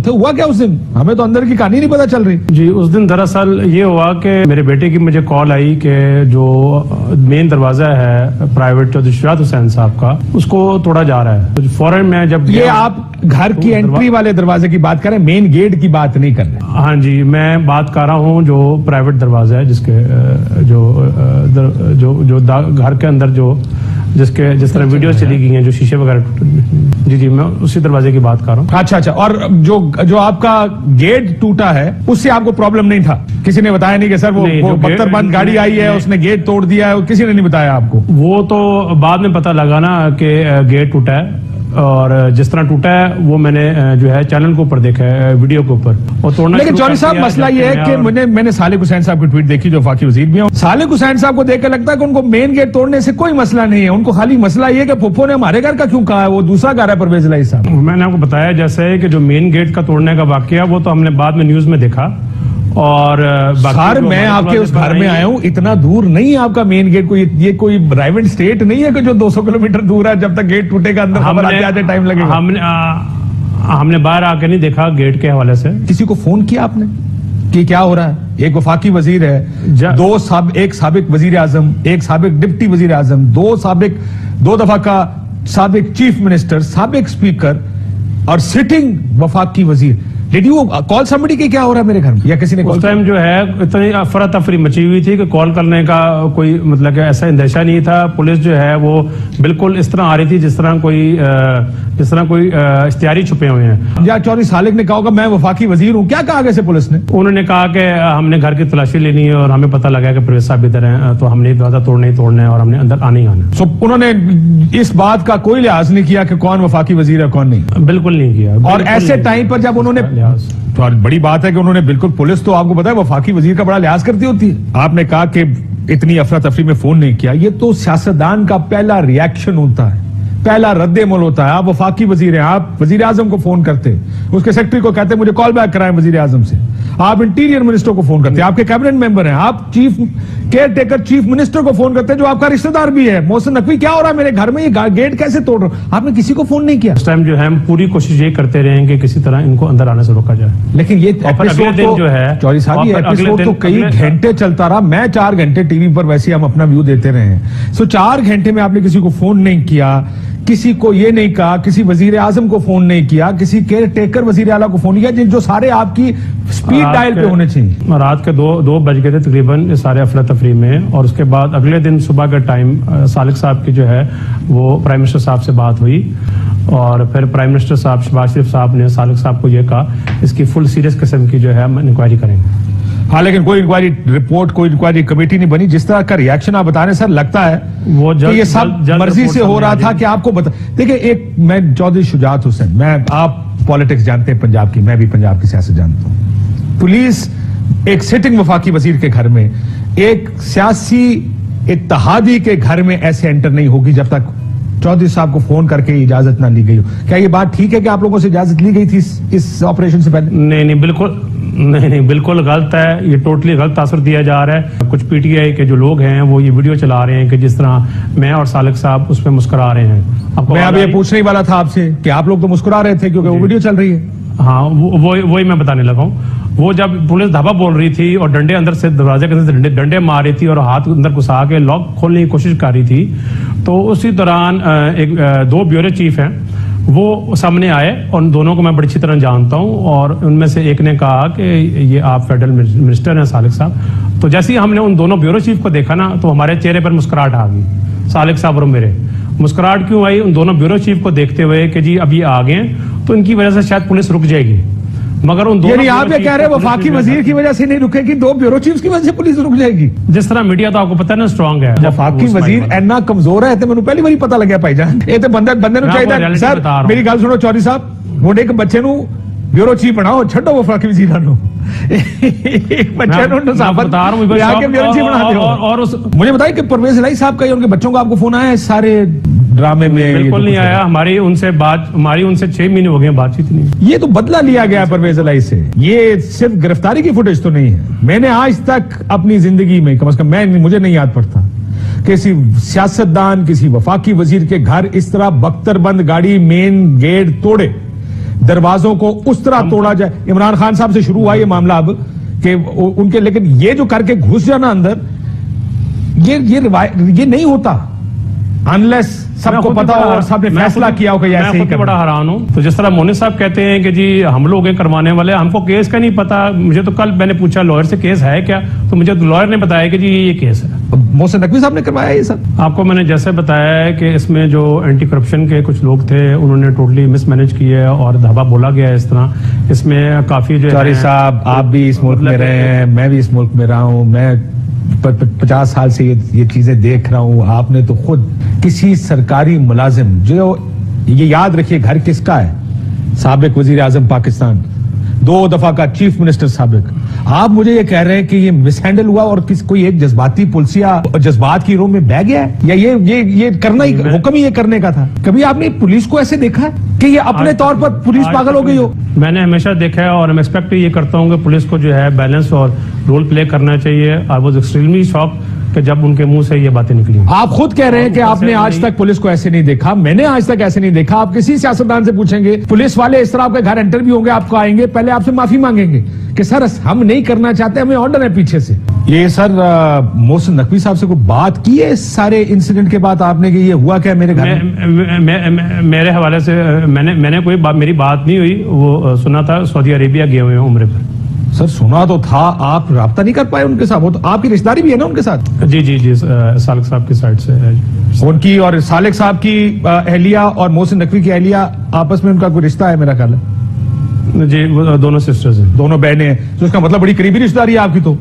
थे, हुआ क्या उस दिन? हमें तो अंदर की कहानी नहीं पता चल रही। जी, उस दिन दरअसल ये हुआ कि मेरे बेटे की मुझे कॉल आई कि जो मेन दरवाजा है प्राइवेट चौधरी शुजात हुसैन साहब का, उसको तोड़ा जा रहा है। तो फौरन मैं जब ये आप घर की एंट्री वाले दरवाजे की बात करें, मेन गेट की बात नहीं कर रहे? हाँ जी, मैं बात कर रहा हूँ जो प्राइवेट दरवाजा है, जिसके जो घर के अंदर जो जिसके जिस तरह वीडियो चली गई हैं, जो शीशे वगैरह। जी, मैं उसी दरवाजे की बात कर रहा हूँ। अच्छा, और जो आपका गेट टूटा है उससे आपको प्रॉब्लम नहीं था? किसी ने बताया नहीं कि सर वो बख्तरबंद गाड़ी आई है उसने गेट तोड़ दिया है? किसी ने नहीं बताया आपको? वो तो बाद में पता लगा ना कि गेट टूटा है, और जिस तरह टूटा है वो मैंने जो है चैनल के ऊपर देखा है, वीडियो के ऊपर, और तोड़ना। लेकिन चौधरी साहब, मसला ये है कि मैंने सालिक हुसैन साहब की ट्वीट देखी, जो वफाकी वजीर भी हैं। सालिक हुसैन साहब को देख के लगता है कि उनको मेन गेट तोड़ने से कोई मसला नहीं है, उनको खाली मसला ये कि फुफ्फो ने हमारे घर का क्यों कहा है, वो दूसरा घर है परवेज इलाही साहब। मैंने आपको बताया जैसे कि जो मेन गेट का तोड़ने का वाकया वो तो हमने बाद में न्यूज में देखा। और सर, मैं आपके उस घर में आया हूँ, इतना दूर नहीं है आपका मेन गेट। ये कोई प्राइवेट स्टेट नहीं है कि जो 200 किलोमीटर दूर है, जब तक गेट टूटेगा अंदर खबर आते टाइम लगेगा। हमने बाहर आके नहीं देखा गेट के हवाले से। किसी को फोन किया आपने कि क्या हो रहा है? एक वफाकी वजीर है, एक साबिक वजीर आजम, एक साबिक डिप्टी वजीर आजम, दो दफा का साबिक चीफ मिनिस्टर, साबिक स्पीकर और सिटिंग वफाकी वजीर। डिड यू कॉल समबडी कि क्या हो रहा है मेरे घर में, या किसी ने उस टाइम जो है इतनी अफरा तफरी मची हुई थी कि कॉल करने का कोई मतलब कि ऐसा अंदेशा नहीं था। पुलिस जो है वो बिल्कुल इस तरह आ रही थी जिस तरह कोई इश्तिहारी छुपे हुए हैं। या चौधरी सालिक ने कहा होगा मैं वफाकी वजीर हूँ, क्या कहा कैसे पुलिस ने? उन्होंने कहा कि हमने घर की तलाशी लेनी है और हमें पता लगा कि परवेज साहब इधर हैं, तो हमने दरवाजा तोड़ना ही तोड़ना है और हमने अंदर आने ही आना। सो उन्होंने इस बात का कोई लिहाज नहीं किया कि कौन वफाकी वजीर है कौन नहीं? बिल्कुल नहीं किया। और ऐसे टाइम पर जब उन्होंने, तो बड़ी बात है कि उन्होंने बिल्कुल, पुलिस तो आपको पता है वफाकी वजीर का बड़ा लिहाज करती होती है। आपने कहा कि इतनी अफरा तफरी में फोन नहीं किया, ये तो सियासतदान का पहला रिएक्शन होता है, पहला रद्द-ए-अमल होता है। आप वफाकी वजीर हैं, आप वजीर आजम को फोन करते, उसके सेक्रेटरी को कहते मुझे कॉल बैक कराएं वजीर आजम से। आप इंटीरियर मिनिस्टर को फोन करते, आपके कैबिनेट मेंबर हैं, आप chief care taker chief minister को फोन करते जो आपका रिश्तेदार भी है। मोहसिन नकवी, क्या हो रहा है मेरे घर में, ये गेट कैसे तोड़ रहे हो? आपने किसी को फोन नहीं किया? उस टाइम जो है हम पूरी कोशिश ये करते रहे कि किसी तरह इनको अंदर आने से रोका जाए। लेकिन ये एपिसोड तो जो है चौधरी साहब, ये एपिसोड तो कई घंटे चलता रहा। मैं 4 घंटे टीवी पर वैसे हम अपना व्यू देते रहे हैं। सो 4 घंटे में आपने किसी को फोन नहीं किया, किसी को ये नहीं कहा, किसी वजीर आजम को फोन नहीं किया, किसी केयर टेकर वजीर आला को फोन किया, जो सारे आपकी स्पीड डायल पे होने चाहिए। रात के 2 बज गए थे तकरीबन सारे अफरा तफरी में। और उसके बाद अगले दिन सुबह का टाइम सालिक साहब की जो है वो प्राइम मिनिस्टर साहब से बात हुई, और फिर प्राइम मिनिस्टर साहब शहबाज शरीफ साहब ने सालिक साहब को ये कहा इसकी फुल सीरियस किस्म की जो है हम इंक्वायरी करेंगे। हाँ, लेकिन कोई इंक्वायरी रिपोर्ट, कोई इंक्वायरी कमेटी नहीं बनी। जिस तरह का रिएक्शन आप बता रहे हैं सर, लगता है वो ये सब मर्जी से हो रहा था कि आपको बता। देखिए, मैं चौधरी शुजात हुसैन, मैं, आप पॉलिटिक्स जानते हैं पंजाब की, मैं भी पंजाब की सियासत जानता हूं। पुलिस एक सिटिंग वफाकी वजीर के घर में, एक सियासी इत्तेहादी के घर में ऐसे एंटर नहीं होगी जब तक चौधरी साहब को फोन करके इजाजत ना ली गई हो। क्या ये बात ठीक है कि आप लोगों से इजाजत ली गई थी इस ऑपरेशन से पहले? नहीं, बिल्कुल गलत है। ये टोटली गलत तासर दिया जा रहा है। कुछ पीटीआई के जो लोग हैं वो ये वीडियो चला रहे हैं कि जिस तरह मैं और सालिक साहब उसमें मुस्कुरा रहे हैं। मैं अब ये पूछने ही वाला था आपसे कि आप लोग तो मुस्कुरा रहे थे क्योंकि वो वीडियो चल रही है। हाँ, वही मैं बताने लगा हूँ। वो जब पुलिस धाबा बोल रही थी और डंडे अंदर से दरवाजे के अंदर डंडे मार रही थी और हाथ अंदर घुसा के लॉक खोलने की कोशिश कर रही थी, तो उसी दौरान 2 ब्यूरो चीफ हैं वो सामने आए, और उन दोनों को मैं बड़ी अच्छी तरह जानता हूं। और उनमें से एक ने कहा कि ये आप फेडरल मिनिस्टर हैं सालिक साहब। तो जैसे ही हमने उन दोनों ब्यूरो चीफ को देखा ना, तो हमारे चेहरे पर मुस्कुराहट आ गई, सालिक साहब और मेरे। मुस्कुराहट क्यों आई? उन दोनों ब्यूरो चीफ को देखते हुए कि जी अब ये आ गए तो इनकी वजह से शायद पुलिस रुक जाएगी। मगर उन दोनों, आप ये कह रहे हैं वफाकी वजीर की वजह से नहीं रुकेगी, 2 ब्यूरो चीफ की वजह से पुलिस रुक जाएगी? जिस तरह मीडिया तो आपको पता है ना स्ट्रांग है। वफाकी वजीर इतना कमजोर है तो मैंने पहली बार पता लगा भाईजान। ये तो बंदे चाहिए सर, मेरी गल सुनो चौधरी साहब, वो एक बच्चे नु ब्यूरो चीफ बनाओ, छो वफाकी वजीर एक बच्चे ब्यूरो चीफ बना दो। और मुझे बताइए कि परवेज इलाही साहब का उनके बच्चों का आपको फोन आया है सारे ड्रामे में? बिल्कुल नहीं आया। हमारी उनसे 6 महीने हो गए, बातचीत नहीं। ये तो बदला लिया गया परवेज इलाही से, ये सिर्फ गिरफ्तारी की फुटेज तो नहीं है। मैंने आज तक अपनी जिंदगी में कम से कम मुझे नहीं याद पड़ता किसी सियासतदान, किसी वफाकी वजीर के घर इस तरह बख्तरबंद गाड़ी मेन गेट तोड़े दरवाजों को उस तरह तोड़ा जाए। इमरान खान साहब से शुरू हुआ ये मामला अब कि उनके, लेकिन ये जो करके घुस जाना अंदर, ये नहीं होता अनलेस सबको पता हो और सबने फैसला किया हो कि ऐसे ही करना। बड़ा हैरान हूं। तो जिस तरह मोनी साहब कहते हैं कि जी हम लोग करवाने वाले, हमको केस का नहीं पता। मुझे तो कल मैंने पूछा लॉयर से केस है क्या, तो मुझे लॉयर ने बताया कि जी ये केस है। मोहसिन नकवी साहब ने करवाया ये सब। आपको मैंने जैसे बताया है कि इसमें जो एंटी करप्शन के कुछ लोग थे उन्होंने टोटली मिसमैनेज किया है और धावा बोला गया है इस तरह। इसमें काफी जो चौधरी साहब, आप भी इस मुल्क में रहे हैं, मैं भी इस मुल्क में रहा हूं, मैं 50 साल से ये चीजें देख रहा हूं। आपने तो खुद किसी सरकारी मुलाजिम, जो ये याद रखिए घर किसका है, साबिक वजीर आजम पाकिस्तान, 2 दफा का चीफ मिनिस्टर साबिक, आप मुझे ये कह रहे हैं कि ये मिसहैंडल हुआ और कोई एक जज्बाती पुलिसिया जज्बात की रूह में बह गया है, या ये करना ही हुक्म ही ये करने का था? कभी आपने पुलिस को ऐसे देखा है कि ये अपने तौर पर पुलिस पागल हो गई हो? मैंने हमेशा देखा है और मैं एक्सपेक्ट ये करता हूँ कि पुलिस को जो है बैलेंस और रोल प्ले करना चाहिए। आई वाज एक्सट्रीमली शॉक कि जब उनके मुंह से ये बातें निकली। आप खुद कह रहे हैं कि आपने आज तक पुलिस को ऐसे नहीं देखा, मैंने आज तक ऐसे नहीं देखा। आप किसी सियासतदान से पूछेंगे, पुलिस वाले इस तरह आपके घर एंटर भी होंगे, आपको आएंगे, पहले आपसे माफी मांगेंगे कि सर हम नहीं करना चाहते, हमें ऑर्डर है पीछे से। ये सर मोहसिन नकवी साहब से कोई बात की है इस सारे इंसिडेंट के बाद आपने कि ये हुआ क्या मेरे घर में? मेरे हवाले से मैंने कोई मेरी बात नहीं हुई। वो सुना था सऊदी अरेबिया गए हुए हैं उम्रे पर। सर सुना तो था, आप राब्ता नहीं कर पाए उनके साथ? वो तो आपकी रिश्तेदारी भी है ना उनके साथ? जी सालिक साहब की साइड से उनकी और सालिक साहब की अहलिया और मोहसिन नकवी की अहलिया आपस में उनका कोई रिश्ता है मेरा ख्याल है। जी वो दोनों सिस्टर्स हैं, दोनों बहनें हैं, तो इसका मतलब बड़ी करीबी रिश्तेदारी है आपकी। तो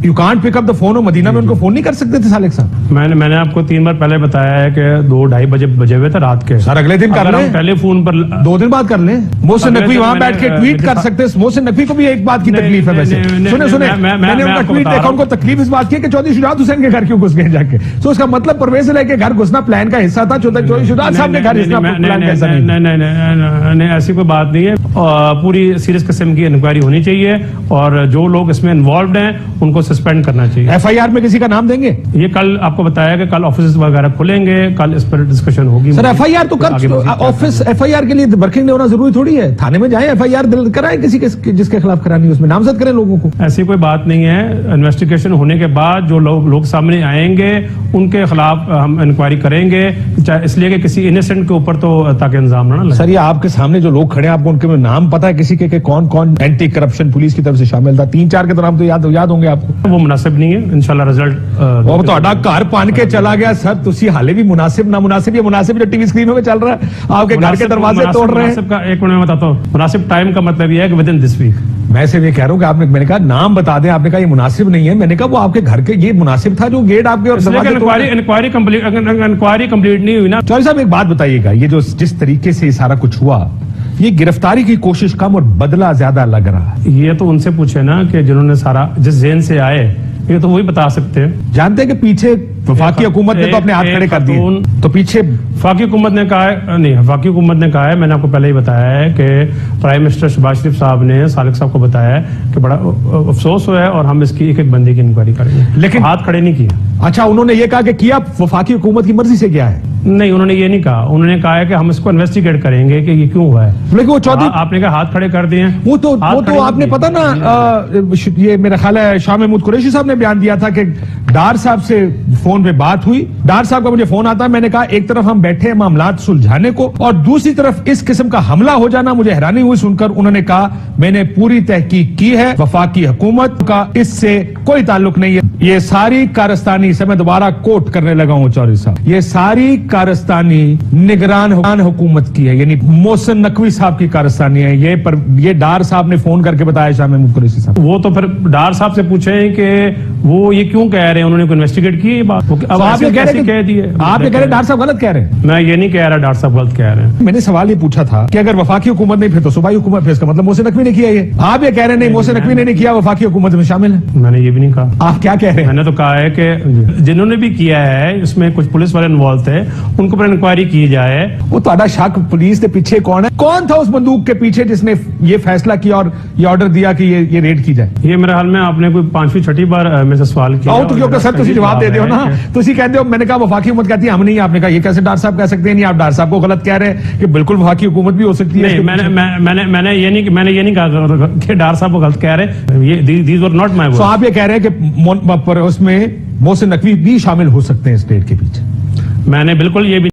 you can't pick up the phone. Medina में उनको फोन नहीं कर सकते थे सालिक साहब? मैंने आपको 3 बार पहले बताया है कि 2-2:30 बजे हुए थे रात के। सर अगले दिन कर लें, पहले फोन पर 2 दिन बाद कर लें। मोहसिन नकवी वहां बैठ के ट्वीट कर सकते हैं। मोहसिन नकवी को भी एक बात की तकलीफ है वैसे। सुने मैंने उनका ट्वीट देखा, उनको तकलीफ इस बात की कि चौधरी शुजात हुसैन के घर क्यों घुस गए जाके। तो उसका मतलब परवेज इलाही के घर घुसना प्लान का हिस्सा था, चौधरी शुजात साहब के घर प्लान का हिस्सा नहीं। ऐसी कोई बात नहीं है। पूरी सीरियस किस्म की इंक्वायरी होनी चाहिए और जो लोग इसमें इन्वॉल्व हैं उनको सस्पेंड करना चाहिए। एफआईआर में किसी का नाम देंगे? ये कल आपको बताया कि कल ऑफिस वगैरह खुलेंगे, कल इस पर डिस्कशन होगी। सर एफआईआर तो कर, ऑफिस एफआईआर के लिए वर्किंग डे होना जरूरी थोड़ी है। थाने में जाएं, एफआईआर कराएं किसी के जिसके खिलाफ करानी है, उसमें नामजद करें लोगों को। ऐसी कोई बात नहीं है। इन्वेस्टिगेशन होने के बाद जो लोग सामने आएंगे उनके खिलाफ हम इंक्वायरी करेंगे, इसलिए कि किसी इनोसेंट के ऊपर तो ताकि इल्जाम ना लगे। सर ये आपके सामने जो लोग खड़े हैं, आपको उनके नाम पता है किसी के कौन कौन एंटी करप्शन पुलिस की तरफ से शामिल था? 3-4 के तो नाम तो याद होंगे आपको। वो मुनासिब नहीं है, इंशाल्लाह रिजल्ट वो ਤੁਹਾਡਾ ਘਰ पान के चला गया सर। तुसी हाले भी मुनासिब ना मुनासिब, ये मुनासिब जो टीवी स्क्रीनों में चल रहा है, आपके घर के दरवाजे तोड़ रहे हैं। एक मिनट में बताता हूँ, मुनासिब टाइम का मतलब ये है कि विद इन दिस वीक। मैं सिर्फ ये कह रहा हूँ कि आपने, मैंने कहा नाम बता दें, आपने कहा ये मुनासिब नहीं है, मैंने कहा वो आपके घर के ये मुनासिब था जो गेट आपके और इंक्वायरी कंप्लीट नहीं हुई ना। चौधरी साहब एक बात बताइएगा, ये जो जिस तरीके से सारा कुछ हुआ, ये गिरफ्तारी की कोशिश कम और बदला ज्यादा लग रहा है। ये तो उनसे पूछे ना कि जिन्होंने सारा जिस जेन से आए, ये तो वही बता सकते हैं। जानते हैं कि पीछे वफाकी हुकूमत ने तो अपने हाथ खड़े कर दिए, तो पीछे वफाकी हुकूमत ने कहा है, नहीं वफाकी हुकूमत ने कहा है, मैंने आपको पहले ही बताया है कि प्राइम मिनिस्टर शहबाज शरीफ साहब ने सालिक साहब को बताया है कि बड़ा अफसोस हुआ है और हम इसकी एक बंदी की इंक्वायरी करेंगे, लेकिन हाथ खड़े नहीं किए। अच्छा, उन्होंने ये कहा कि किया वफाकी हुकूमत की मर्जी से किया है? नहीं, उन्होंने ये नहीं कहा। उन्होंने कहा है कि हम इसको इन्वेस्टिगेट करेंगे कि ये क्यों हुआ है। लेकिन वो चौधरी आपने कहा हाथ खड़े कर दिए, वो तो आपने पता ना, ये मेरा ख्याल है शाह महमूद कुरैशी साहब ने बयान दिया था कि डार साहब से फोन पे बात हुई, डार साहब का मुझे फोन आता है, मैंने कहा एक तरफ हम बैठे हैं मामलात सुलझाने को और दूसरी तरफ इस किस्म का हमला हो जाना मुझे हैरानी हुई सुनकर। उन्होंने कहा मैंने पूरी तहकीक की है, वफाकी हुकूमत का इससे कोई ताल्लुक नहीं है। ये सारी कारस्तानी से, मैं दोबारा कोट करने लगा हूं चौधरी साहब, ये सारी कारस्तानी निगरान हुकूमत की है, यानी मोहसिन नकवी साहब की कारस्तानी है। ये डार साहब ने फोन करके बताया शाह महमूद कुरैशी साहब। वो तो फिर डार साहब से पूछे कि वो ये क्यों कह रहे हैं, उन्होंने इन्वेस्टिगेट की बात। अब आप ये कह दिए, आप ये कह रहे डार साहब गलत कह रहे हैं। मैं ये नहीं कह रहा डार साहब गलत कह रहे हैं। मैंने सवाल ये पूछा था कि अगर वफाकी हुकूमत नहीं फिर तो सूबाई हुकूमत, फिर इसका मतलब मोहसिन नकवी ने किया। ये आप ये कह रहे हैं नहीं मोहसिन नकवी ने नहीं किया, वफाकी हुकूमत में शामिल है। मैंने ये भी नहीं कहा। आप क्या कह रहे हैं? मैंने तो कहा है कि जिन्होंने भी किया है इसमें कुछ पुलिस वाले इन्वॉल्व थे, उनको पर इंक्वायरी की जाए। वो ਤੁਹਾਡਾ शक पुलिस के पीछे कौन है, कौन था उस बंदूक के पीछे जिसने ये फैसला किया और ये ऑर्डर दिया कि ये रेड की जाए? ये मेरे हाल में आपने कोई 5वीं 6ठी बार मेरे से सवाल किया। तो को सर तुसी जवाब दे दियो ना, तुसी कहते हो मैंने कहा वफाकी हुकूमत कहती है हम नहीं, आपने कहा ये कैसे डार साहब कह सकते हैं, नहीं आप डार साहब को गलत कह रहे हैं कि बिल्कुल वफाकी हुकूमत भी हो सकती है। नहीं, मैंने ये नहीं कहा कि डार साहब को गलत कह रहे, ये these were not my words. तो आप ये कह रहे हैं कि उसमें मोहसिन नकवी भी शामिल हो सकते हैं स्टेट के पीछे? मैंने बिल्कुल ये भी